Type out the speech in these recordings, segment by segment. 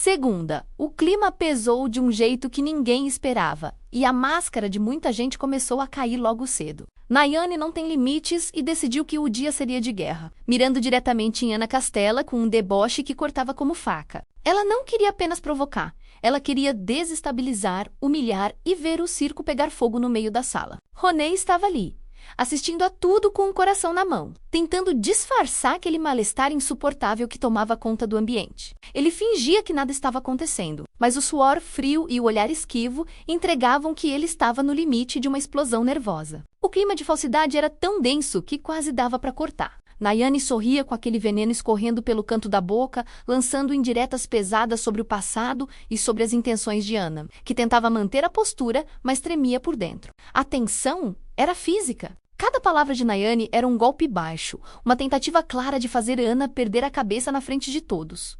Segunda, o clima pesou de um jeito que ninguém esperava, e a máscara de muita gente começou a cair logo cedo. Nayane não tem limites e decidiu que o dia seria de guerra, mirando diretamente em Ana Castela com um deboche que cortava como faca. Ela não queria apenas provocar, ela queria desestabilizar, humilhar e ver o circo pegar fogo no meio da sala. Ronei estava ali, assistindo a tudo com o coração na mão, tentando disfarçar aquele mal-estar insuportável que tomava conta do ambiente. Ele fingia que nada estava acontecendo, mas o suor frio e o olhar esquivo entregavam que ele estava no limite de uma explosão nervosa. O clima de falsidade era tão denso que quase dava para cortar. Nayane sorria com aquele veneno escorrendo pelo canto da boca, lançando indiretas pesadas sobre o passado e sobre as intenções de Ana, que tentava manter a postura, mas tremia por dentro. A tensão era física. Cada palavra de Nayane era um golpe baixo, uma tentativa clara de fazer Ana perder a cabeça na frente de todos.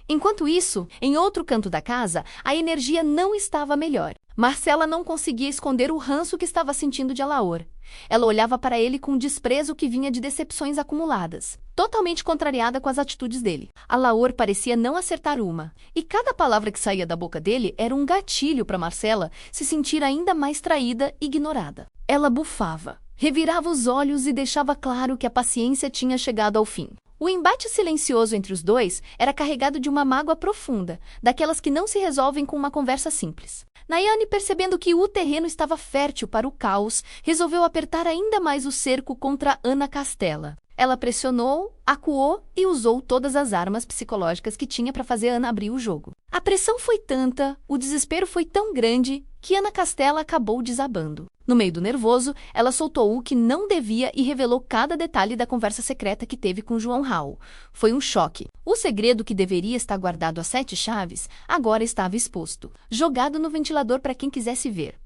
Enquanto isso, em outro canto da casa, a energia não estava melhor. Marcela não conseguia esconder o ranço que estava sentindo de Alaor. Ela olhava para ele com desprezo que vinha de decepções acumuladas, totalmente contrariada com as atitudes dele. Alaor parecia não acertar uma, e cada palavra que saía da boca dele era um gatilho para Marcela se sentir ainda mais traída e ignorada. Ela bufava, revirava os olhos e deixava claro que a paciência tinha chegado ao fim. O embate silencioso entre os dois era carregado de uma mágoa profunda, daquelas que não se resolvem com uma conversa simples. Nayane, percebendo que o terreno estava fértil para o caos, resolveu apertar ainda mais o cerco contra Ana Castela. Ela pressionou, acuou e usou todas as armas psicológicas que tinha para fazer Ana abrir o jogo. A pressão foi tanta, o desespero foi tão grande, que Ana Castela acabou desabando. No meio do nervoso, ela soltou o que não devia e revelou cada detalhe da conversa secreta que teve com João Raul. Foi um choque. O segredo que deveria estar guardado a 7 chaves, agora estava exposto, jogado no ventilador para quem quisesse ver.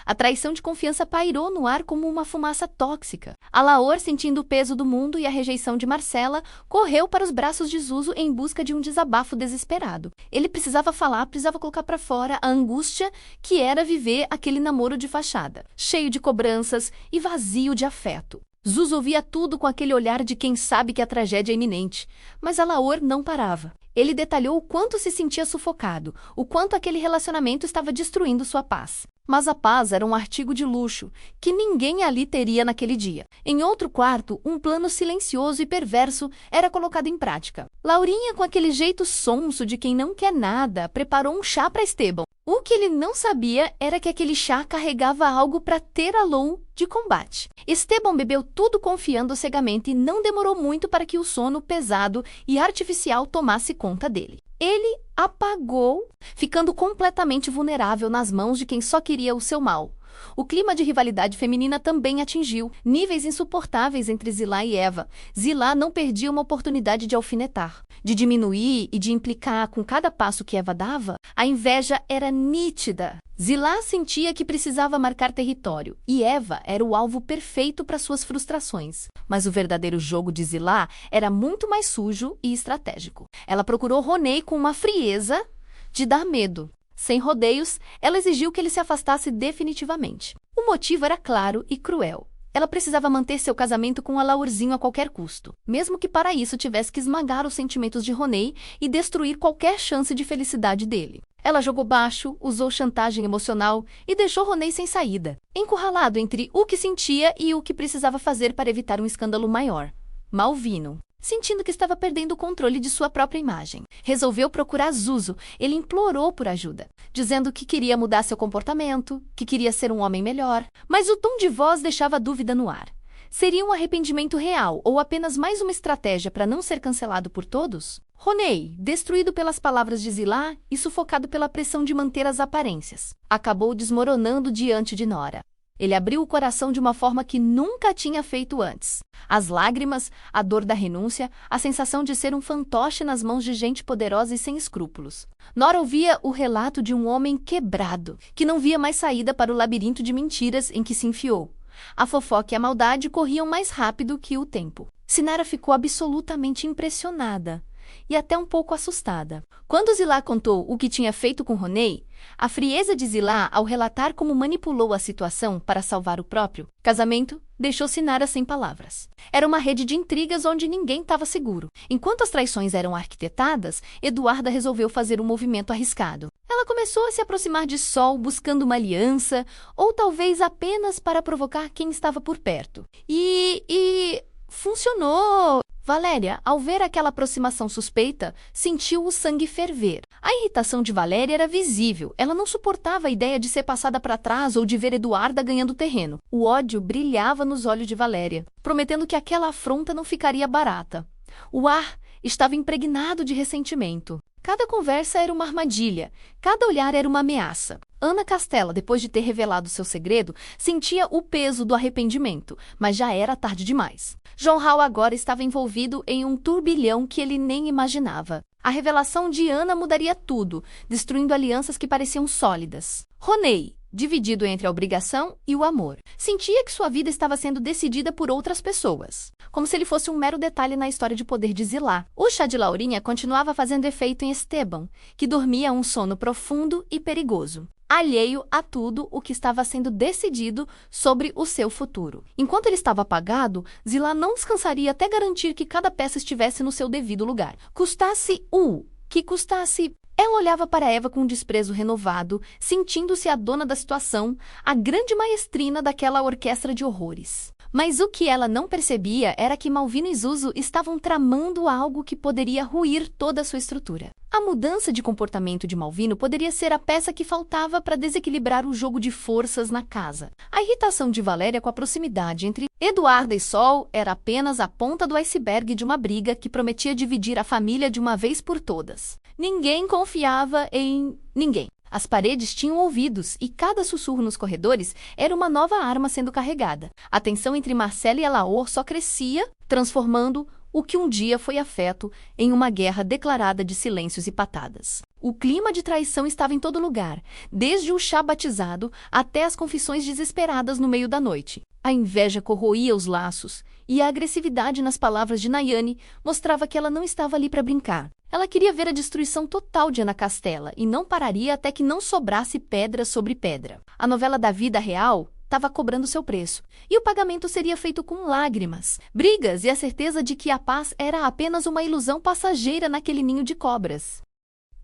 A traição de confiança pairou no ar como uma fumaça tóxica. Alaor, sentindo o peso do mundo e a rejeição de Marcela, correu para os braços de Zuzu em busca de um desabafo desesperado. Ele precisava falar, precisava colocar para fora a angústia que era viver aquele namoro de fachada, cheio de cobranças e vazio de afeto. Zuzu ouvia tudo com aquele olhar de quem sabe que a tragédia é iminente, mas Alaor não parava. Ele detalhou o quanto se sentia sufocado, o quanto aquele relacionamento estava destruindo sua paz. Mas a paz era um artigo de luxo, que ninguém ali teria naquele dia. Em outro quarto, um plano silencioso e perverso era colocado em prática. Laurinha, com aquele jeito sonso de quem não quer nada, preparou um chá para Esteban. O que ele não sabia era que aquele chá carregava algo para ter a Lou de combate. Esteban bebeu tudo confiando cegamente e não demorou muito para que o sono pesado e artificial tomasse conta dele. Ele apagou, ficando completamente vulnerável nas mãos de quem só queria o seu mal. O clima de rivalidade feminina também atingiu níveis insuportáveis entre Zilá e Eva. Zilá não perdia uma oportunidade de alfinetar, de diminuir e de implicar com cada passo que Eva dava. A inveja era nítida. Zilá sentia que precisava marcar território, e Eva era o alvo perfeito para suas frustrações. Mas o verdadeiro jogo de Zilá era muito mais sujo e estratégico. Ela procurou Ronei com uma frieza de dar medo. Sem rodeios, ela exigiu que ele se afastasse definitivamente. O motivo era claro e cruel. Ela precisava manter seu casamento com Alaorzinho a qualquer custo, mesmo que para isso tivesse que esmagar os sentimentos de Ronei e destruir qualquer chance de felicidade dele. Ela jogou baixo, usou chantagem emocional e deixou Ronei sem saída, encurralado entre o que sentia e o que precisava fazer para evitar um escândalo maior. Malvino, sentindo que estava perdendo o controle de sua própria imagem, resolveu procurar Zuzu. Ele implorou por ajuda, dizendo que queria mudar seu comportamento, que queria ser um homem melhor, mas o tom de voz deixava dúvida no ar. Seria um arrependimento real ou apenas mais uma estratégia para não ser cancelado por todos? Ronei, destruído pelas palavras de Zilá e sufocado pela pressão de manter as aparências, acabou desmoronando diante de Nora. Ele abriu o coração de uma forma que nunca tinha feito antes. As lágrimas, a dor da renúncia, a sensação de ser um fantoche nas mãos de gente poderosa e sem escrúpulos. Nora ouvia o relato de um homem quebrado, que não via mais saída para o labirinto de mentiras em que se enfiou. A fofoca e a maldade corriam mais rápido que o tempo. Sinara ficou absolutamente impressionada. e até um pouco assustada. Quando Zilá contou o que tinha feito com Ronei, a frieza de Zilá ao relatar como manipulou a situação para salvar o próprio casamento deixou Sinara sem palavras. Era uma rede de intrigas onde ninguém estava seguro. Enquanto as traições eram arquitetadas, Eduarda resolveu fazer um movimento arriscado. Ela começou a se aproximar de Sol buscando uma aliança, ou talvez apenas para provocar quem estava por perto. E funcionou! Valéria, ao ver aquela aproximação suspeita, sentiu o sangue ferver. A irritação de Valéria era visível. Ela não suportava a ideia de ser passada para trás ou de ver Eduarda ganhando terreno. O ódio brilhava nos olhos de Valéria, prometendo que aquela afronta não ficaria barata. O ar estava impregnado de ressentimento. Cada conversa era uma armadilha, cada olhar era uma ameaça. Ana Castela, depois de ter revelado seu segredo, sentia o peso do arrependimento, mas já era tarde demais. João Rau agora estava envolvido em um turbilhão que ele nem imaginava. A revelação de Ana mudaria tudo, destruindo alianças que pareciam sólidas. Ronei, dividido entre a obrigação e o amor, sentia que sua vida estava sendo decidida por outras pessoas, como se ele fosse um mero detalhe na história de poder de Zilá. O chá de Laurinha continuava fazendo efeito em Esteban, que dormia um sono profundo e perigoso, alheio a tudo o que estava sendo decidido sobre o seu futuro. Enquanto ele estava apagado, Zilá não descansaria até garantir que cada peça estivesse no seu devido lugar. Custasse o que custasse. Ela olhava para Eva com um desprezo renovado, sentindo-se a dona da situação, a grande maestrina daquela orquestra de horrores. Mas o que ela não percebia era que Malvino e Zuzu estavam tramando algo que poderia ruir toda a sua estrutura. A mudança de comportamento de Malvino poderia ser a peça que faltava para desequilibrar o jogo de forças na casa. A irritação de Valéria com a proximidade entre Eduarda e Sol era apenas a ponta do iceberg de uma briga que prometia dividir a família de uma vez por todas. Ninguém confiava em ninguém. As paredes tinham ouvidos e cada sussurro nos corredores era uma nova arma sendo carregada. A tensão entre Marcela e Alaor só crescia, transformando o que um dia foi afeto em uma guerra declarada de silêncios e patadas. O clima de traição estava em todo lugar, desde o chá batizado até as confissões desesperadas no meio da noite. A inveja corroía os laços e a agressividade nas palavras de Nayane mostrava que ela não estava ali para brincar. Ela queria ver a destruição total de Ana Castela e não pararia até que não sobrasse pedra sobre pedra. A novela da vida real estava cobrando seu preço, e o pagamento seria feito com lágrimas, brigas e a certeza de que a paz era apenas uma ilusão passageira naquele ninho de cobras.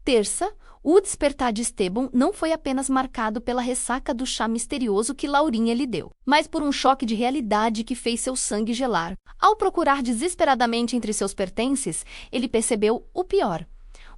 Terça, o despertar de Esteban não foi apenas marcado pela ressaca do chá misterioso que Laurinha lhe deu, mas por um choque de realidade que fez seu sangue gelar. Ao procurar desesperadamente entre seus pertences, ele percebeu o pior.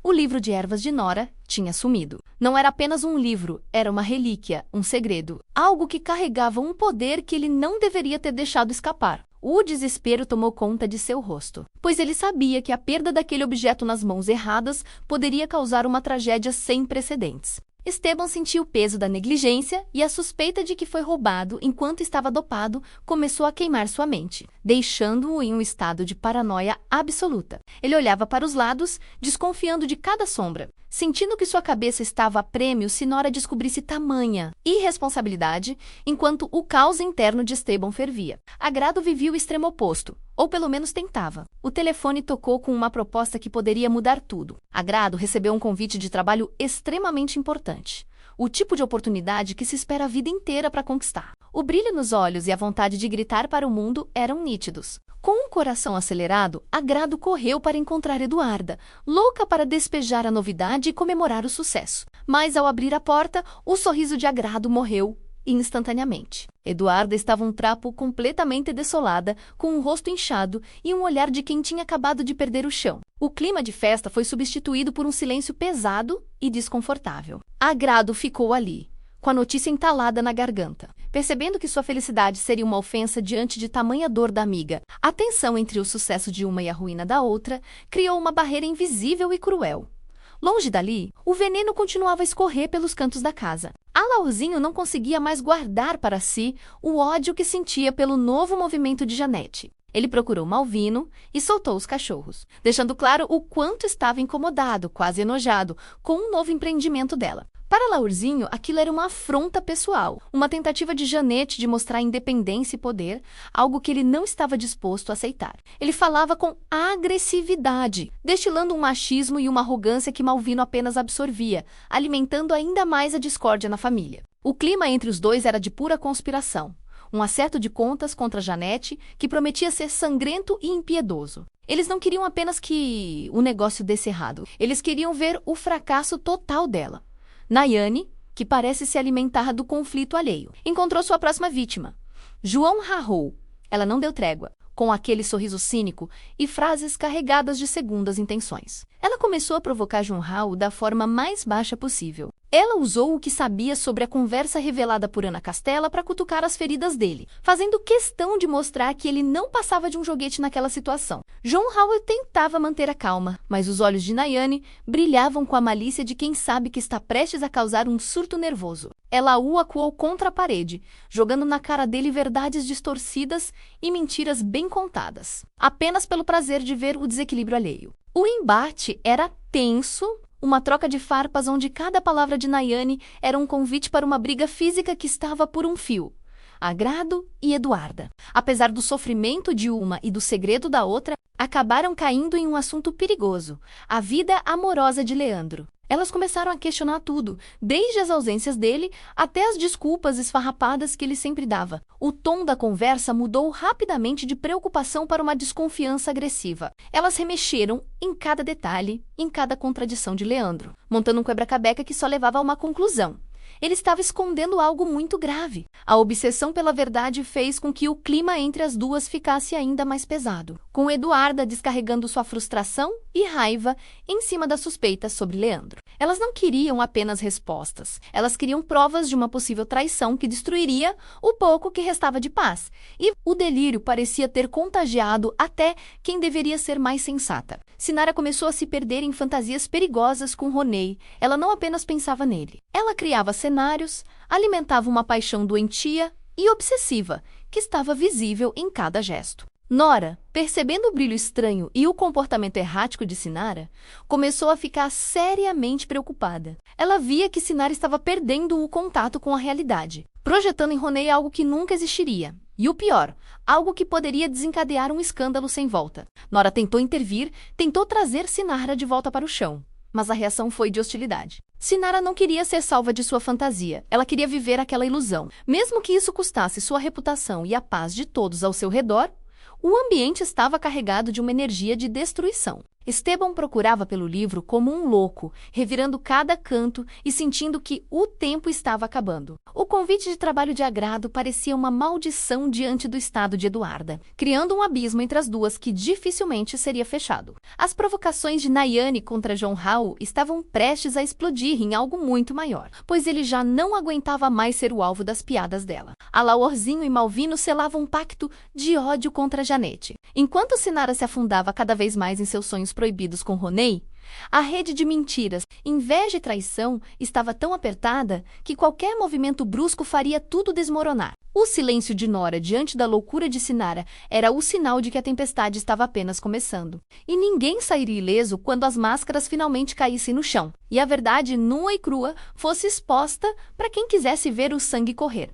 O livro de ervas de Nora tinha sumido. Não era apenas um livro, era uma relíquia, um segredo. Algo que carregava um poder que ele não deveria ter deixado escapar. O desespero tomou conta de seu rosto, pois ele sabia que a perda daquele objeto nas mãos erradas poderia causar uma tragédia sem precedentes. Esteban sentiu o peso da negligência e a suspeita de que foi roubado enquanto estava dopado começou a queimar sua mente, deixando-o em um estado de paranoia absoluta. Ele olhava para os lados, desconfiando de cada sombra, sentindo que sua cabeça estava a prêmio se Nora descobrisse tamanha irresponsabilidade, enquanto o caos interno de Esteban fervia. Agrado vivia o extremo oposto, ou pelo menos tentava. O telefone tocou com uma proposta que poderia mudar tudo. Agrado recebeu um convite de trabalho extremamente importante. O tipo de oportunidade que se espera a vida inteira para conquistar. O brilho nos olhos e a vontade de gritar para o mundo eram nítidos. Com um coração acelerado, Agrado correu para encontrar Eduarda, louca para despejar a novidade e comemorar o sucesso. Mas ao abrir a porta, o sorriso de Agrado morreu instantaneamente. Eduarda estava um trapo completamente desolada, com um rosto inchado e um olhar de quem tinha acabado de perder o chão. O clima de festa foi substituído por um silêncio pesado e desconfortável. Agrado ficou ali, com a notícia entalada na garganta. Percebendo que sua felicidade seria uma ofensa diante de tamanha dor da amiga, a tensão entre o sucesso de uma e a ruína da outra criou uma barreira invisível e cruel. Longe dali, o veneno continuava a escorrer pelos cantos da casa. Alaorzinho não conseguia mais guardar para si o ódio que sentia pelo novo movimento de Janete. Ele procurou Malvino e soltou os cachorros, deixando claro o quanto estava incomodado, quase enojado, com o novo empreendimento dela. Para Laurzinho, aquilo era uma afronta pessoal, uma tentativa de Janete de mostrar independência e poder, algo que ele não estava disposto a aceitar. Ele falava com agressividade, destilando um machismo e uma arrogância que Malvino apenas absorvia, alimentando ainda mais a discórdia na família. O clima entre os dois era de pura conspiração. Um acerto de contas contra Janete, que prometia ser sangrento e impiedoso. Eles não queriam apenas que o negócio desse errado. Eles queriam ver o fracasso total dela. Nayane, que parece se alimentar do conflito alheio, encontrou sua próxima vítima. João Rarrou. Ela não deu trégua, com aquele sorriso cínico e frases carregadas de segundas intenções. Ela começou a provocar João Rarrou da forma mais baixa possível. Ela usou o que sabia sobre a conversa revelada por Ana Castela para cutucar as feridas dele, fazendo questão de mostrar que ele não passava de um joguete naquela situação. João Rarrou tentava manter a calma, mas os olhos de Nayane brilhavam com a malícia de quem sabe que está prestes a causar um surto nervoso. Ela o acuou contra a parede, jogando na cara dele verdades distorcidas e mentiras bem contadas, apenas pelo prazer de ver o desequilíbrio alheio. O embate era tenso, uma troca de farpas onde cada palavra de Nayane era um convite para uma briga física que estava por um fio. Agrado e Eduarda, apesar do sofrimento de uma e do segredo da outra, acabaram caindo em um assunto perigoso, a vida amorosa de Leandro. Elas começaram a questionar tudo, desde as ausências dele até as desculpas esfarrapadas que ele sempre dava. O tom da conversa mudou rapidamente de preocupação para uma desconfiança agressiva. Elas remexeram em cada detalhe, em cada contradição de Leandro, montando um quebra-cabeça que só levava a uma conclusão. Ele estava escondendo algo muito grave. A obsessão pela verdade fez com que o clima entre as duas ficasse ainda mais pesado, com Eduarda descarregando sua frustração e raiva em cima das suspeitas sobre Leandro. Elas não queriam apenas respostas, elas queriam provas de uma possível traição que destruiria o pouco que restava de paz, e o delírio parecia ter contagiado até quem deveria ser mais sensata. Sinara começou a se perder em fantasias perigosas com Ronei. Ela não apenas pensava nele. Ela criava cenários, alimentava uma paixão doentia e obsessiva, que estava visível em cada gesto. Nora, percebendo o brilho estranho e o comportamento errático de Sinara, começou a ficar seriamente preocupada. Ela via que Sinara estava perdendo o contato com a realidade, projetando em Ronei algo que nunca existiria. E o pior, algo que poderia desencadear um escândalo sem volta. Nora tentou intervir, tentou trazer Sinara de volta para o chão, mas a reação foi de hostilidade. Sinara não queria ser salva de sua fantasia, ela queria viver aquela ilusão. Mesmo que isso custasse sua reputação e a paz de todos ao seu redor, o ambiente estava carregado de uma energia de destruição. Esteban procurava pelo livro como um louco, revirando cada canto e sentindo que o tempo estava acabando. O convite de trabalho de agrado parecia uma maldição diante do estado de Eduarda, criando um abismo entre as duas que dificilmente seria fechado. As provocações de Nayane contra João Rarrou estavam prestes a explodir em algo muito maior, pois ele já não aguentava mais ser o alvo das piadas dela. Alaorzinho e Malvino selavam um pacto de ódio contra Janete. Enquanto Sinara se afundava cada vez mais em seus sonhos proibidos com Ronei, a rede de mentiras, inveja e traição estava tão apertada que qualquer movimento brusco faria tudo desmoronar. O silêncio de Nora diante da loucura de Sinara era o sinal de que a tempestade estava apenas começando. E ninguém sairia ileso quando as máscaras finalmente caíssem no chão, e a verdade nua e crua fosse exposta para quem quisesse ver o sangue correr.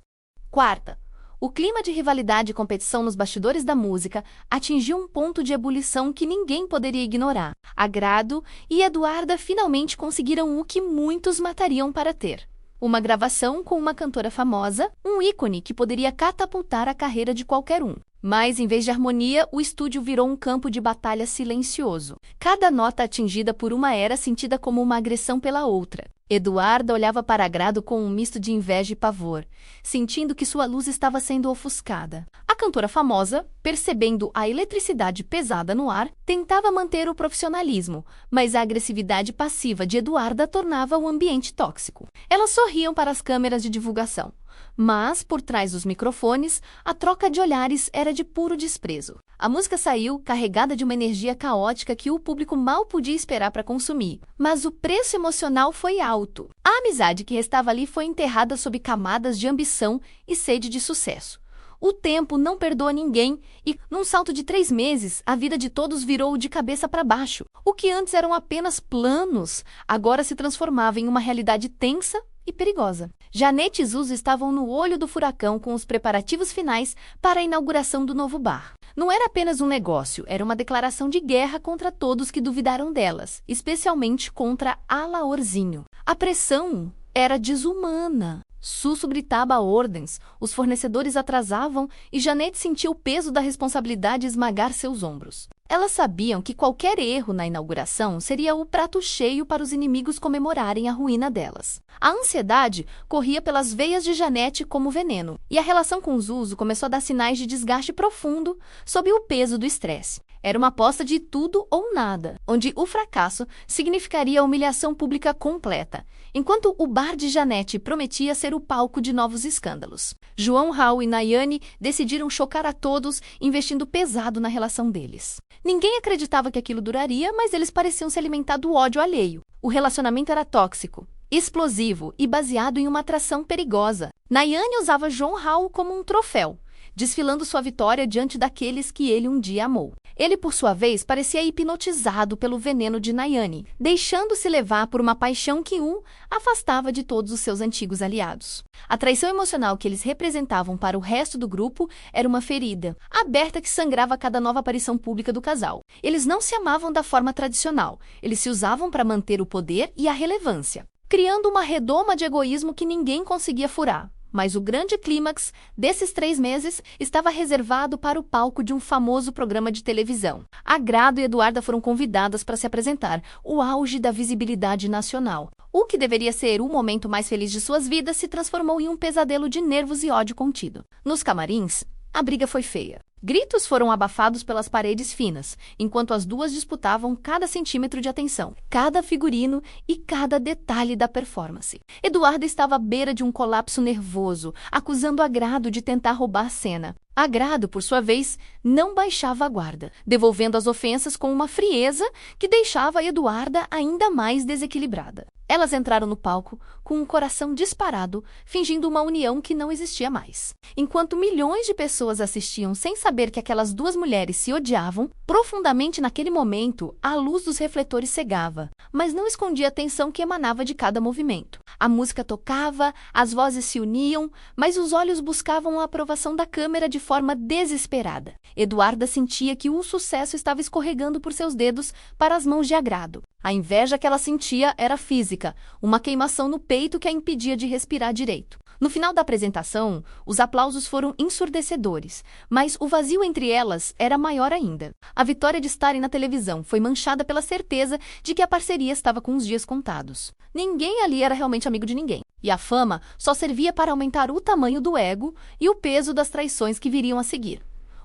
Quarta. O clima de rivalidade e competição nos bastidores da música atingiu um ponto de ebulição que ninguém poderia ignorar. Agrado e Eduarda finalmente conseguiram o que muitos matariam para ter: uma gravação com uma cantora famosa, um ícone que poderia catapultar a carreira de qualquer um. Mas, em vez de harmonia, o estúdio virou um campo de batalha silencioso. Cada nota atingida por uma era sentida como uma agressão pela outra. Eduarda olhava para Agrado com um misto de inveja e pavor, sentindo que sua luz estava sendo ofuscada. A cantora famosa, percebendo a eletricidade pesada no ar, tentava manter o profissionalismo, mas a agressividade passiva de Eduarda tornava o ambiente tóxico. Elas sorriam para as câmeras de divulgação, mas, por trás dos microfones, a troca de olhares era de puro desprezo. A música saiu carregada de uma energia caótica que o público mal podia esperar para consumir, mas o preço emocional foi alto. A amizade que restava ali foi enterrada sob camadas de ambição e sede de sucesso. O tempo não perdoa ninguém e, num salto de 3 meses, a vida de todos virou de cabeça para baixo. O que antes eram apenas planos, agora se transformava em uma realidade tensa e perigosa. Janete e Zuzu estavam no olho do furacão com os preparativos finais para a inauguração do novo bar. Não era apenas um negócio, era uma declaração de guerra contra todos que duvidaram delas, especialmente contra Alaorzinho. A pressão era desumana. Sussu gritava ordens, os fornecedores atrasavam e Janete sentia o peso da responsabilidade esmagar seus ombros. Elas sabiam que qualquer erro na inauguração seria o prato cheio para os inimigos comemorarem a ruína delas. A ansiedade corria pelas veias de Janete como veneno, e a relação com Zuzu começou a dar sinais de desgaste profundo sob o peso do estresse. Era uma aposta de tudo ou nada, onde o fracasso significaria a humilhação pública completa, enquanto o bar de Janete prometia ser o palco de novos escândalos. João, Raul e Nayane decidiram chocar a todos, investindo pesado na relação deles. Ninguém acreditava que aquilo duraria, mas eles pareciam se alimentar do ódio alheio. O relacionamento era tóxico, explosivo e baseado em uma atração perigosa. Nayane usava João Raul como um troféu, desfilando sua vitória diante daqueles que ele um dia amou. Ele, por sua vez, parecia hipnotizado pelo veneno de Nayane, deixando-se levar por uma paixão que o afastava de todos os seus antigos aliados. A traição emocional que eles representavam para o resto do grupo era uma ferida aberta que sangrava a cada nova aparição pública do casal. Eles não se amavam da forma tradicional, eles se usavam para manter o poder e a relevância, criando uma redoma de egoísmo que ninguém conseguia furar. Mas o grande clímax desses 3 meses estava reservado para o palco de um famoso programa de televisão. Agrado e Eduarda foram convidadas para se apresentar, o auge da visibilidade nacional. O que deveria ser o momento mais feliz de suas vidas se transformou em um pesadelo de nervos e ódio contido. Nos camarins, a briga foi feia. Gritos foram abafados pelas paredes finas, enquanto as duas disputavam cada centímetro de atenção, cada figurino e cada detalhe da performance. Eduarda estava à beira de um colapso nervoso, acusando Agrado de tentar roubar a cena. Agrado, por sua vez, não baixava a guarda, devolvendo as ofensas com uma frieza que deixava Eduarda ainda mais desequilibrada. Elas entraram no palco com um coração disparado, fingindo uma união que não existia mais. Enquanto milhões de pessoas assistiam sem saber que aquelas duas mulheres se odiavam, profundamente naquele momento, a luz dos refletores cegava, mas não escondia a tensão que emanava de cada movimento. A música tocava, as vozes se uniam, mas os olhos buscavam a aprovação da câmera de forma desesperada. Eduarda sentia que o sucesso estava escorregando por seus dedos para as mãos de Agrado. A inveja que ela sentia era física, uma queimação no peito que a impedia de respirar direito. No final da apresentação, os aplausos foram ensurdecedores, mas o vazio entre elas era maior ainda. A vitória de estarem na televisão foi manchada pela certeza de que a parceria estava com os dias contados. Ninguém ali era realmente amigo de ninguém, e a fama só servia para aumentar o tamanho do ego e o peso das traições que viriam a seguir.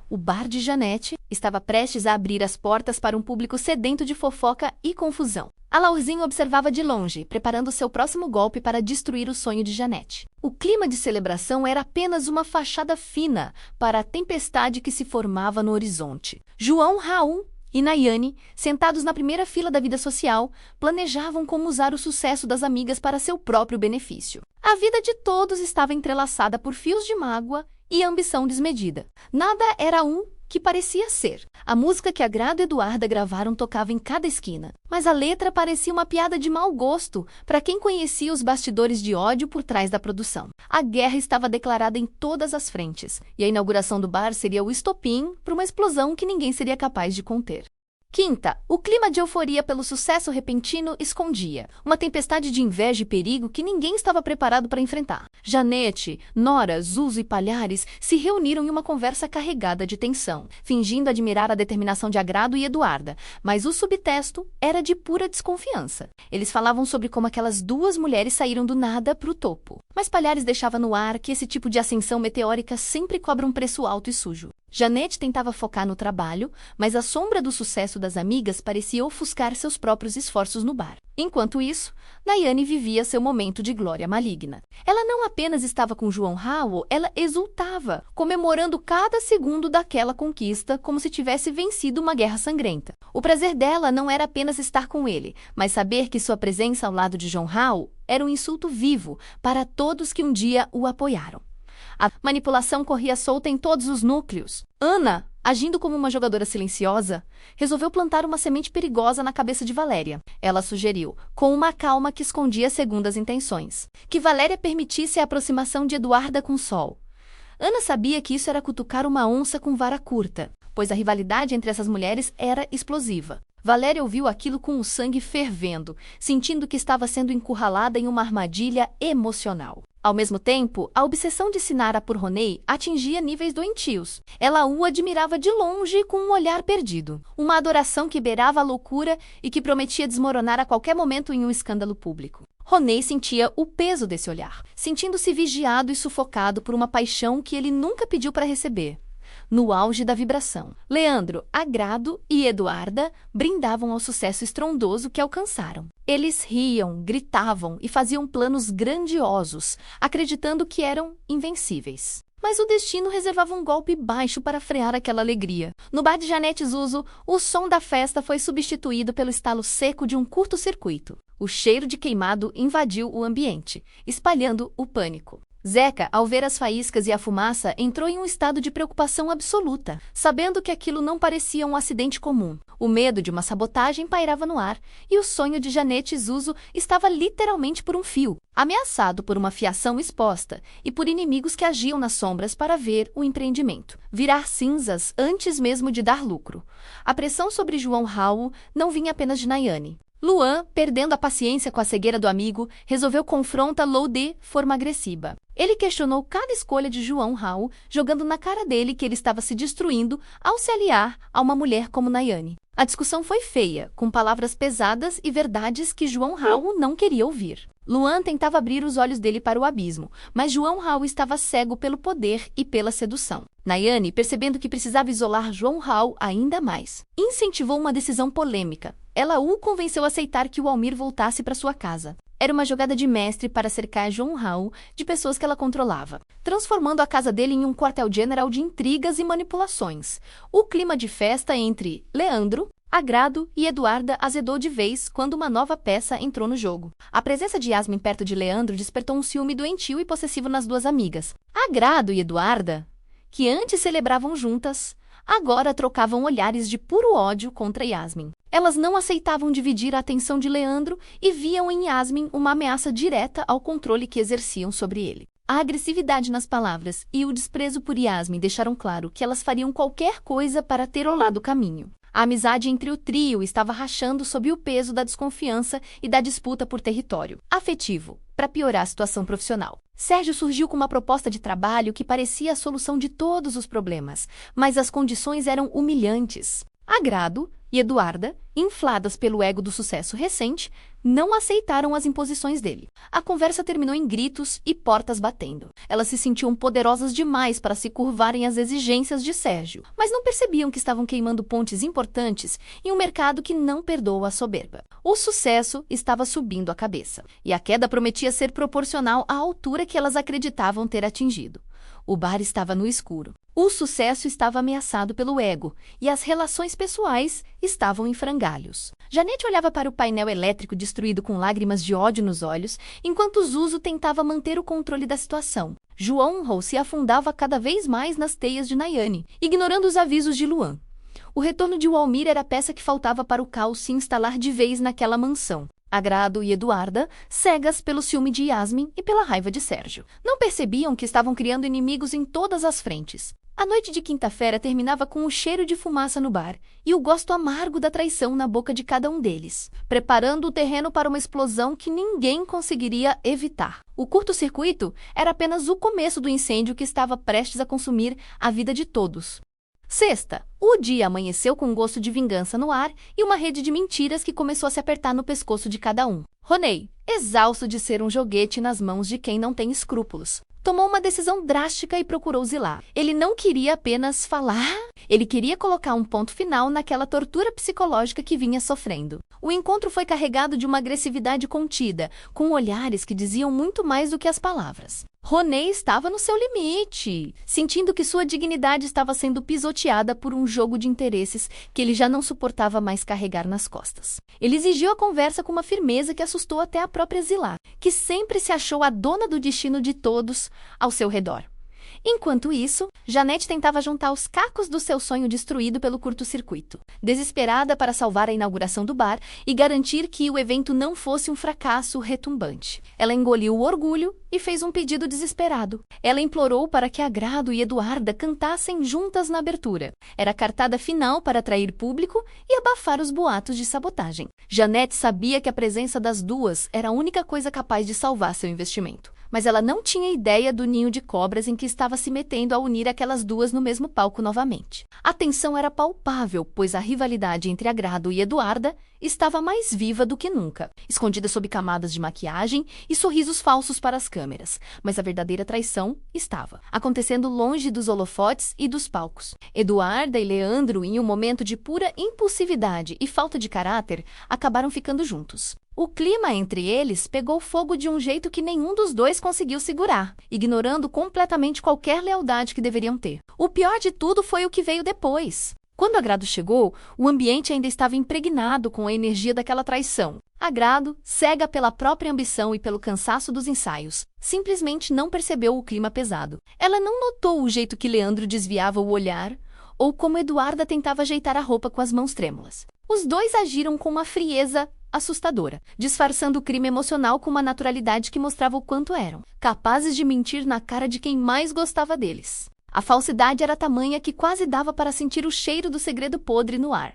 O bar de Janete estava prestes a abrir as portas para um público sedento de fofoca e confusão. Alaorzinho observava de longe, preparando seu próximo golpe para destruir o sonho de Janete. O clima de celebração era apenas uma fachada fina para a tempestade que se formava no horizonte. João, Raul e Nayane, sentados na primeira fila da vida social, planejavam como usar o sucesso das amigas para seu próprio benefício. A vida de todos estava entrelaçada por fios de mágoa e ambição desmedida. Nada era que parecia ser. A música que Agrado e Eduarda gravaram tocava em cada esquina, mas a letra parecia uma piada de mau gosto para quem conhecia os bastidores de ódio por trás da produção. A guerra estava declarada em todas as frentes, e a inauguração do bar seria o estopim para uma explosão que ninguém seria capaz de conter. Quinta, o clima de euforia pelo sucesso repentino escondia uma tempestade de inveja e perigo que ninguém estava preparado para enfrentar. Janete, Nora, Zuzu e Palhares se reuniram em uma conversa carregada de tensão, fingindo admirar a determinação de Agrado e Eduarda, mas o subtexto era de pura desconfiança. Eles falavam sobre como aquelas duas mulheres saíram do nada para o topo, mas Palhares deixava no ar que esse tipo de ascensão meteórica sempre cobra um preço alto e sujo. Janete tentava focar no trabalho, mas a sombra do sucesso das amigas parecia ofuscar seus próprios esforços no bar. Enquanto isso, Nayane vivia seu momento de glória maligna. Ela não apenas estava com João Raul, ela exultava, comemorando cada segundo daquela conquista como se tivesse vencido uma guerra sangrenta. O prazer dela não era apenas estar com ele, mas saber que sua presença ao lado de João Raul era um insulto vivo para todos que um dia o apoiaram. A manipulação corria solta em todos os núcleos. Ana, agindo como uma jogadora silenciosa, resolveu plantar uma semente perigosa na cabeça de Valéria. Ela sugeriu, com uma calma que escondia segundas intenções, que Valéria permitisse a aproximação de Eduarda com Sol. Ana sabia que isso era cutucar uma onça com vara curta, pois a rivalidade entre essas mulheres era explosiva. Valéria ouviu aquilo com o sangue fervendo, sentindo que estava sendo encurralada em uma armadilha emocional. Ao mesmo tempo, a obsessão de Sinara por Ronei atingia níveis doentios. Ela o admirava de longe com um olhar perdido. Uma adoração que beirava a loucura e que prometia desmoronar a qualquer momento em um escândalo público. Ronei sentia o peso desse olhar, sentindo-se vigiado e sufocado por uma paixão que ele nunca pediu para receber. No auge da vibração, Leandro, Agrado e Eduarda brindavam ao sucesso estrondoso que alcançaram. Eles riam, gritavam e faziam planos grandiosos, acreditando que eram invencíveis. Mas o destino reservava um golpe baixo para frear aquela alegria. No bar de Janete Zuzo, o som da festa foi substituído pelo estalo seco de um curto-circuito. O cheiro de queimado invadiu o ambiente, espalhando o pânico. Zeca, ao ver as faíscas e a fumaça, entrou em um estado de preocupação absoluta, sabendo que aquilo não parecia um acidente comum. O medo de uma sabotagem pairava no ar, e o sonho de Janete Zuzo estava literalmente por um fio, ameaçado por uma fiação exposta e por inimigos que agiam nas sombras para ver o empreendimento virar cinzas antes mesmo de dar lucro. A pressão sobre João Raul não vinha apenas de Nayane. Luan, perdendo a paciência com a cegueira do amigo, resolveu confrontá-lo de forma agressiva. Ele questionou cada escolha de João Raul, jogando na cara dele que ele estava se destruindo ao se aliar a uma mulher como Nayane. A discussão foi feia, com palavras pesadas e verdades que João Raul não queria ouvir. Luan tentava abrir os olhos dele para o abismo, mas João Raul estava cego pelo poder e pela sedução. Nayane, percebendo que precisava isolar João Raul ainda mais, incentivou uma decisão polêmica. Ela o convenceu a aceitar que o Almir voltasse para sua casa. Era uma jogada de mestre para cercar João Raul de pessoas que ela controlava, transformando a casa dele em um quartel-general de intrigas e manipulações. O clima de festa entre Leandro, Agrado e Eduarda azedou de vez quando uma nova peça entrou no jogo. A presença de Yasmin perto de Leandro despertou um ciúme doentio e possessivo nas duas amigas. Agrado e Eduarda, que antes celebravam juntas, agora trocavam olhares de puro ódio contra Yasmin. Elas não aceitavam dividir a atenção de Leandro e viam em Yasmin uma ameaça direta ao controle que exerciam sobre ele. A agressividade nas palavras e o desprezo por Yasmin deixaram claro que elas fariam qualquer coisa para ter ao lado o caminho. A amizade entre o trio estava rachando sob o peso da desconfiança e da disputa por território afetivo, para piorar a situação profissional. Sérgio surgiu com uma proposta de trabalho que parecia a solução de todos os problemas, mas as condições eram humilhantes. Agrado e Eduarda, infladas pelo ego do sucesso recente, não aceitaram as imposições dele. A conversa terminou em gritos e portas batendo. Elas se sentiam poderosas demais para se curvarem às exigências de Sérgio, mas não percebiam que estavam queimando pontes importantes em um mercado que não perdoa a soberba. O sucesso estava subindo a cabeça, e a queda prometia ser proporcional à altura que elas acreditavam ter atingido. O bar estava no escuro. O sucesso estava ameaçado pelo ego, e as relações pessoais estavam em frangalhos. Janete olhava para o painel elétrico destruído com lágrimas de ódio nos olhos, enquanto Zuzo tentava manter o controle da situação. João Raul se afundava cada vez mais nas teias de Nayane, ignorando os avisos de Luan. O retorno de Walmir era a peça que faltava para o caos se instalar de vez naquela mansão. Agrado e Eduarda, cegas pelo ciúme de Yasmin e pela raiva de Sérgio, não percebiam que estavam criando inimigos em todas as frentes. A noite de quinta-feira terminava com o cheiro de fumaça no bar e o gosto amargo da traição na boca de cada um deles, preparando o terreno para uma explosão que ninguém conseguiria evitar. O curto-circuito era apenas o começo do incêndio que estava prestes a consumir a vida de todos. Sexta, o dia amanheceu com um gosto de vingança no ar e uma rede de mentiras que começou a se apertar no pescoço de cada um. Ronei, exausto de ser um joguete nas mãos de quem não tem escrúpulos, tomou uma decisão drástica e procurou Zilá. Ele não queria apenas falar, ele queria colocar um ponto final naquela tortura psicológica que vinha sofrendo. O encontro foi carregado de uma agressividade contida, com olhares que diziam muito mais do que as palavras. Ronei estava no seu limite, sentindo que sua dignidade estava sendo pisoteada por um jogo de interesses que ele já não suportava mais carregar nas costas. Ele exigiu a conversa com uma firmeza que assustou até a própria Zilá, que sempre se achou a dona do destino de todos ao seu redor. Enquanto isso, Janete tentava juntar os cacos do seu sonho destruído pelo curto-circuito, desesperada para salvar a inauguração do bar e garantir que o evento não fosse um fracasso retumbante. Ela engoliu o orgulho e fez um pedido desesperado. Ela implorou para que Agrado e Eduarda cantassem juntas na abertura. Era a cartada final para atrair público e abafar os boatos de sabotagem. Janete sabia que a presença das duas era a única coisa capaz de salvar seu investimento. Mas ela não tinha ideia do ninho de cobras em que estava se metendo ao unir aquelas duas no mesmo palco novamente. A tensão era palpável, pois a rivalidade entre Agrado e Eduarda estava mais viva do que nunca, escondida sob camadas de maquiagem e sorrisos falsos para as câmeras. Mas a verdadeira traição estava acontecendo longe dos holofotes e dos palcos. Eduarda e Leandro, em um momento de pura impulsividade e falta de caráter, acabaram ficando juntos. O clima entre eles pegou fogo de um jeito que nenhum dos dois conseguiu segurar, ignorando completamente qualquer lealdade que deveriam ter. O pior de tudo foi o que veio depois. Quando Agrado chegou, o ambiente ainda estava impregnado com a energia daquela traição. Agrado, cega pela própria ambição e pelo cansaço dos ensaios, simplesmente não percebeu o clima pesado. Ela não notou o jeito que Leandro desviava o olhar ou como Eduarda tentava ajeitar a roupa com as mãos trêmulas. Os dois agiram com uma frieza assustadora, disfarçando o crime emocional com uma naturalidade que mostrava o quanto eram capazes de mentir na cara de quem mais gostava deles. A falsidade era tamanha que quase dava para sentir o cheiro do segredo podre no ar.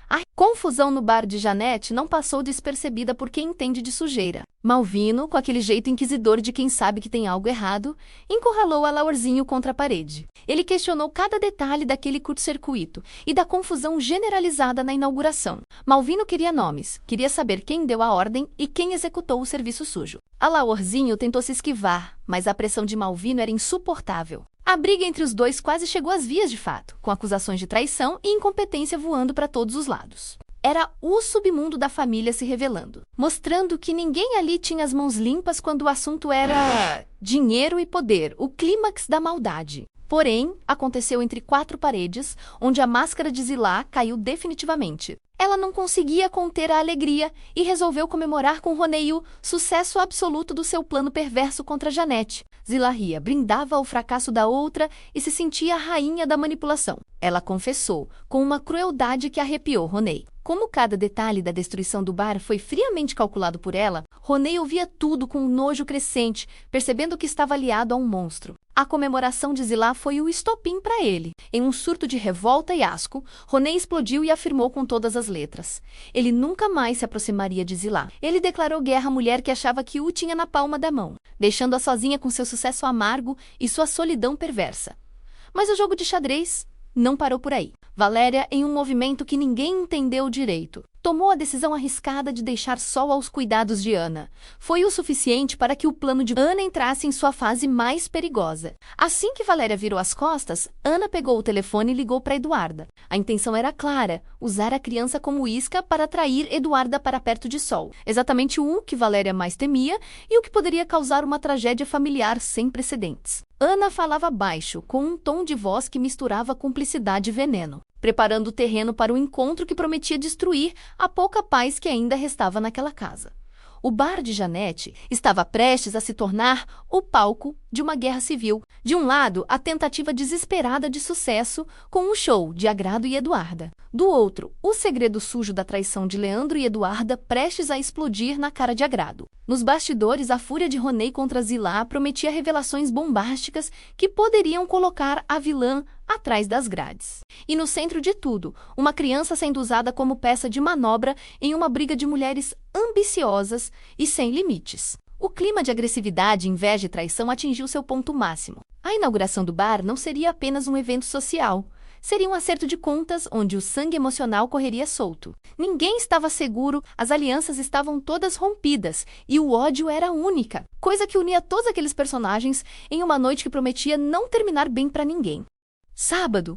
A confusão no bar de Janete não passou despercebida por quem entende de sujeira. Malvino, com aquele jeito inquisidor de quem sabe que tem algo errado, encurralou a Laurzinho contra a parede. Ele questionou cada detalhe daquele curto-circuito e da confusão generalizada na inauguração. Malvino queria nomes, queria saber quem deu a ordem e quem executou o serviço sujo. A Laurzinho tentou se esquivar, mas a pressão de Malvino era insuportável. A briga entre os dois quase chegou às vias de fato, com acusações de traição e incompetência voando para todos os lados. Era o submundo da família se revelando, mostrando que ninguém ali tinha as mãos limpas quando o assunto era dinheiro e poder, o clímax da maldade. Porém, aconteceu entre quatro paredes, onde a máscara de Zilá caiu definitivamente. Ela não conseguia conter a alegria e resolveu comemorar com Ronei o sucesso absoluto do seu plano perverso contra Janete. Zilá ria, brindava ao fracasso da outra e se sentia a rainha da manipulação. Ela confessou, com uma crueldade que arrepiou Ronei. Como cada detalhe da destruição do bar foi friamente calculado por ela, Ronei ouvia tudo com um nojo crescente, percebendo que estava aliado a um monstro. A comemoração de Zilá foi o estopim para ele. Em um surto de revolta e asco, Ronei explodiu e afirmou com todas as letras. Ele nunca mais se aproximaria de Zilá. Ele declarou guerra à mulher que achava que o tinha na palma da mão, deixando-a sozinha com seu sucesso amargo e sua solidão perversa. Mas o jogo de xadrez não parou por aí. Valéria, em um movimento que ninguém entendeu direito, tomou a decisão arriscada de deixar Sol aos cuidados de Ana. Foi o suficiente para que o plano de Ana entrasse em sua fase mais perigosa. Assim que Valéria virou as costas, Ana pegou o telefone e ligou para Eduarda. A intenção era clara, usar a criança como isca para atrair Eduarda para perto de Sol. Exatamente o que Valéria mais temia e o que poderia causar uma tragédia familiar sem precedentes. Ana falava baixo, com um tom de voz que misturava cumplicidade e veneno, preparando o terreno para o encontro que prometia destruir a pouca paz que ainda restava naquela casa. O bar de Janete estava prestes a se tornar o palco de uma guerra civil. De um lado, a tentativa desesperada de sucesso com um show de Agrado e Eduarda. Do outro, o segredo sujo da traição de Leandro e Eduarda prestes a explodir na cara de Agrado. Nos bastidores, a fúria de Ronei contra Zilá prometia revelações bombásticas que poderiam colocar a vilã atrás das grades. E no centro de tudo, uma criança sendo usada como peça de manobra em uma briga de mulheres ambiciosas e sem limites. O clima de agressividade, inveja e traição atingiu seu ponto máximo. A inauguração do bar não seria apenas um evento social. Seria um acerto de contas onde o sangue emocional correria solto. Ninguém estava seguro, as alianças estavam todas rompidas e o ódio era única, coisa que unia todos aqueles personagens em uma noite que prometia não terminar bem para ninguém.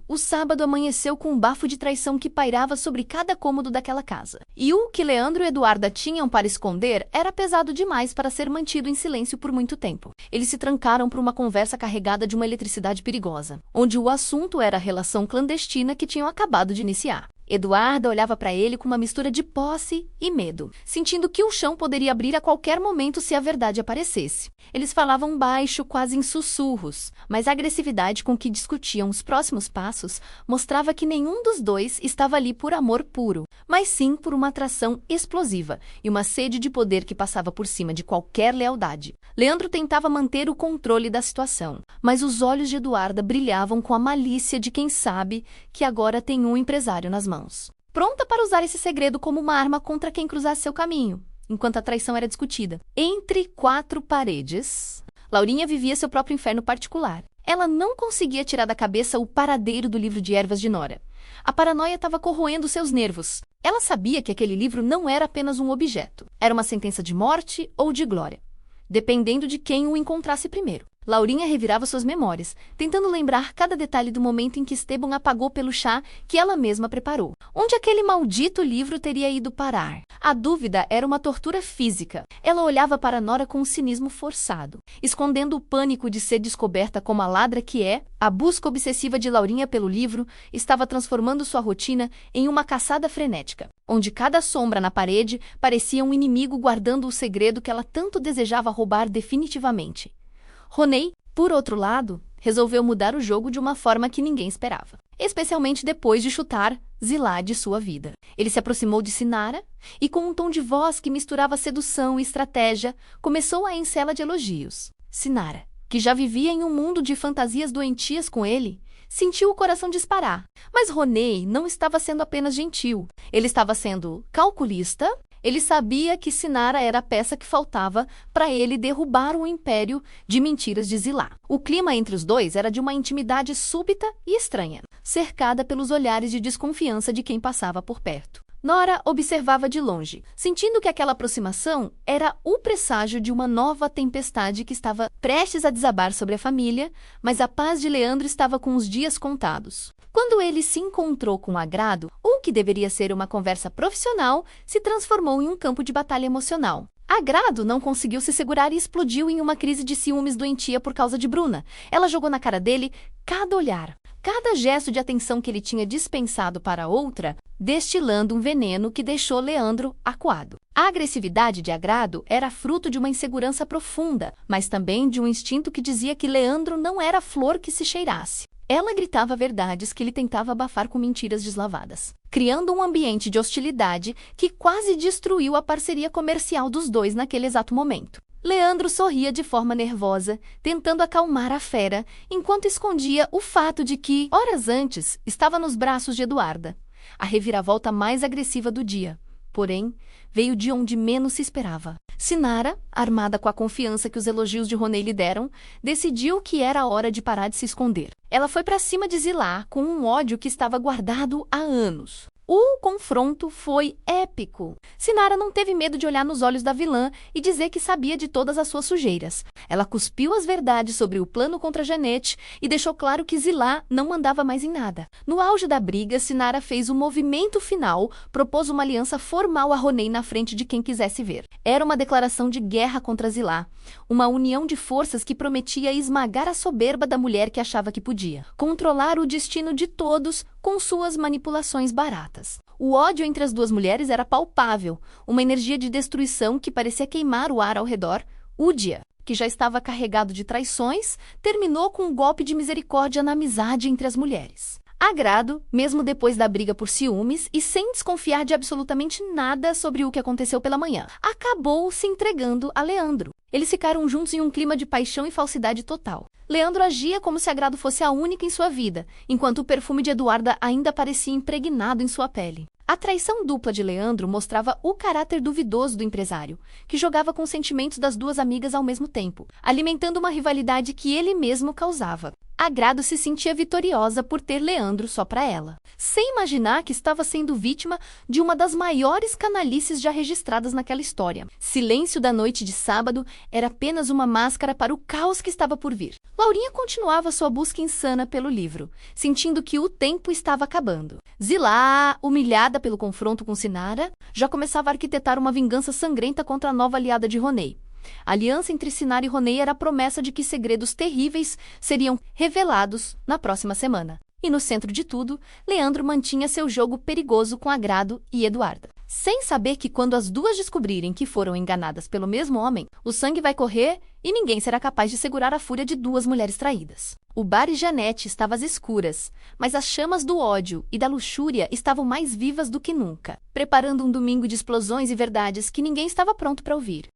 O sábado amanheceu com um bafo de traição que pairava sobre cada cômodo daquela casa. E o que Leandro e Eduarda tinham para esconder era pesado demais para ser mantido em silêncio por muito tempo. Eles se trancaram por uma conversa carregada de uma eletricidade perigosa, onde o assunto era a relação clandestina que tinham acabado de iniciar. Eduarda olhava para ele com uma mistura de posse e medo, sentindo que o chão poderia abrir a qualquer momento se a verdade aparecesse. Eles falavam baixo, quase em sussurros, mas a agressividade com que discutiam os próximos passos mostrava que nenhum dos dois estava ali por amor puro, mas sim por uma atração explosiva e uma sede de poder que passava por cima de qualquer lealdade. Leandro tentava manter o controle da situação, mas os olhos de Eduarda brilhavam com a malícia de quem sabe que agora tem um empresário nas mãos, pronta para usar esse segredo como uma arma contra quem cruzasse seu caminho, enquanto a traição era discutida. Entre quatro paredes, Laurinha vivia seu próprio inferno particular. Ela não conseguia tirar da cabeça o paradeiro do livro de ervas de Nora. A paranoia estava corroendo seus nervos. Ela sabia que aquele livro não era apenas um objeto. Era uma sentença de morte ou de glória, dependendo de quem o encontrasse primeiro. Laurinha revirava suas memórias, tentando lembrar cada detalhe do momento em que Esteban a pagou pelo chá que ela mesma preparou. Onde aquele maldito livro teria ido parar? A dúvida era uma tortura física. Ela olhava para Nora com um cinismo forçado, escondendo o pânico de ser descoberta como a ladra que é. A busca obsessiva de Laurinha pelo livro estava transformando sua rotina em uma caçada frenética, onde cada sombra na parede parecia um inimigo guardando o segredo que ela tanto desejava roubar definitivamente. Ronei, por outro lado, resolveu mudar o jogo de uma forma que ninguém esperava, especialmente depois de chutar Zilá de sua vida. Ele se aproximou de Sinara e, com um tom de voz que misturava sedução e estratégia, começou a encela de elogios. Sinara, que já vivia em um mundo de fantasias doentias com ele, sentiu o coração disparar. Mas Ronei não estava sendo apenas gentil. Ele estava sendo calculista. Ele sabia que Sinara era a peça que faltava para ele derrubar o império de mentiras de Zilá. O clima entre os dois era de uma intimidade súbita e estranha, cercada pelos olhares de desconfiança de quem passava por perto. Nora observava de longe, sentindo que aquela aproximação era o presságio de uma nova tempestade que estava prestes a desabar sobre a família, mas a paz de Leandro estava com os dias contados. Quando ele se encontrou com Agrado, o que deveria ser uma conversa profissional se transformou em um campo de batalha emocional. Agrado não conseguiu se segurar e explodiu em uma crise de ciúmes doentia por causa de Bruna. Ela jogou na cara dele cada olhar, cada gesto de atenção que ele tinha dispensado para outra, destilando um veneno que deixou Leandro acuado. A agressividade de Agrado era fruto de uma insegurança profunda, mas também de um instinto que dizia que Leandro não era flor que se cheirasse. Ela gritava verdades que ele tentava abafar com mentiras deslavadas, criando um ambiente de hostilidade que quase destruiu a parceria comercial dos dois naquele exato momento. Leandro sorria de forma nervosa, tentando acalmar a fera, enquanto escondia o fato de que, horas antes, estava nos braços de Eduarda. A reviravolta mais agressiva do dia, porém, veio de onde menos se esperava. Sinara, armada com a confiança que os elogios de Ronei lhe deram, decidiu que era a hora de parar de se esconder. Ela foi para cima de Zilá com um ódio que estava guardado há anos. O confronto foi épico. Sinara não teve medo de olhar nos olhos da vilã e dizer que sabia de todas as suas sujeiras. Ela cuspiu as verdades sobre o plano contra Janete e deixou claro que Zilá não mandava mais em nada. No auge da briga, Sinara fez o movimento final, propôs uma aliança formal a Ronei na frente de quem quisesse ver. Era uma declaração de guerra contra Zilá, uma união de forças que prometia esmagar a soberba da mulher que achava que podia, controlar o destino de todos com suas manipulações baratas. O ódio entre as duas mulheres era palpável, uma energia de destruição que parecia queimar o ar ao redor. Údia, que já estava carregado de traições, terminou com um golpe de misericórdia na amizade entre as mulheres. Agrado, mesmo depois da briga por ciúmes e sem desconfiar de absolutamente nada sobre o que aconteceu pela manhã, acabou se entregando a Leandro. Eles ficaram juntos em um clima de paixão e falsidade total. Leandro agia como se Agrado fosse a única em sua vida, enquanto o perfume de Eduarda ainda parecia impregnado em sua pele. A traição dupla de Leandro mostrava o caráter duvidoso do empresário, que jogava com os sentimentos das duas amigas ao mesmo tempo, alimentando uma rivalidade que ele mesmo causava. Agrado se sentia vitoriosa por ter Leandro só para ela, sem imaginar que estava sendo vítima de uma das maiores canalices já registradas naquela história. Silêncio da noite de sábado era apenas uma máscara para o caos que estava por vir. Laurinha continuava sua busca insana pelo livro, sentindo que o tempo estava acabando. Zilá, humilhada pelo confronto com Sinara, já começava a arquitetar uma vingança sangrenta contra a nova aliada de Ronei. A aliança entre Sinara e Ronei era a promessa de que segredos terríveis seriam revelados na próxima semana. E no centro de tudo, Leandro mantinha seu jogo perigoso com Agrado e Eduarda. Sem saber que quando as duas descobrirem que foram enganadas pelo mesmo homem, o sangue vai correr e ninguém será capaz de segurar a fúria de duas mulheres traídas. O bar e Janete estavam às escuras, mas as chamas do ódio e da luxúria estavam mais vivas do que nunca, preparando um domingo de explosões e verdades que ninguém estava pronto para ouvir.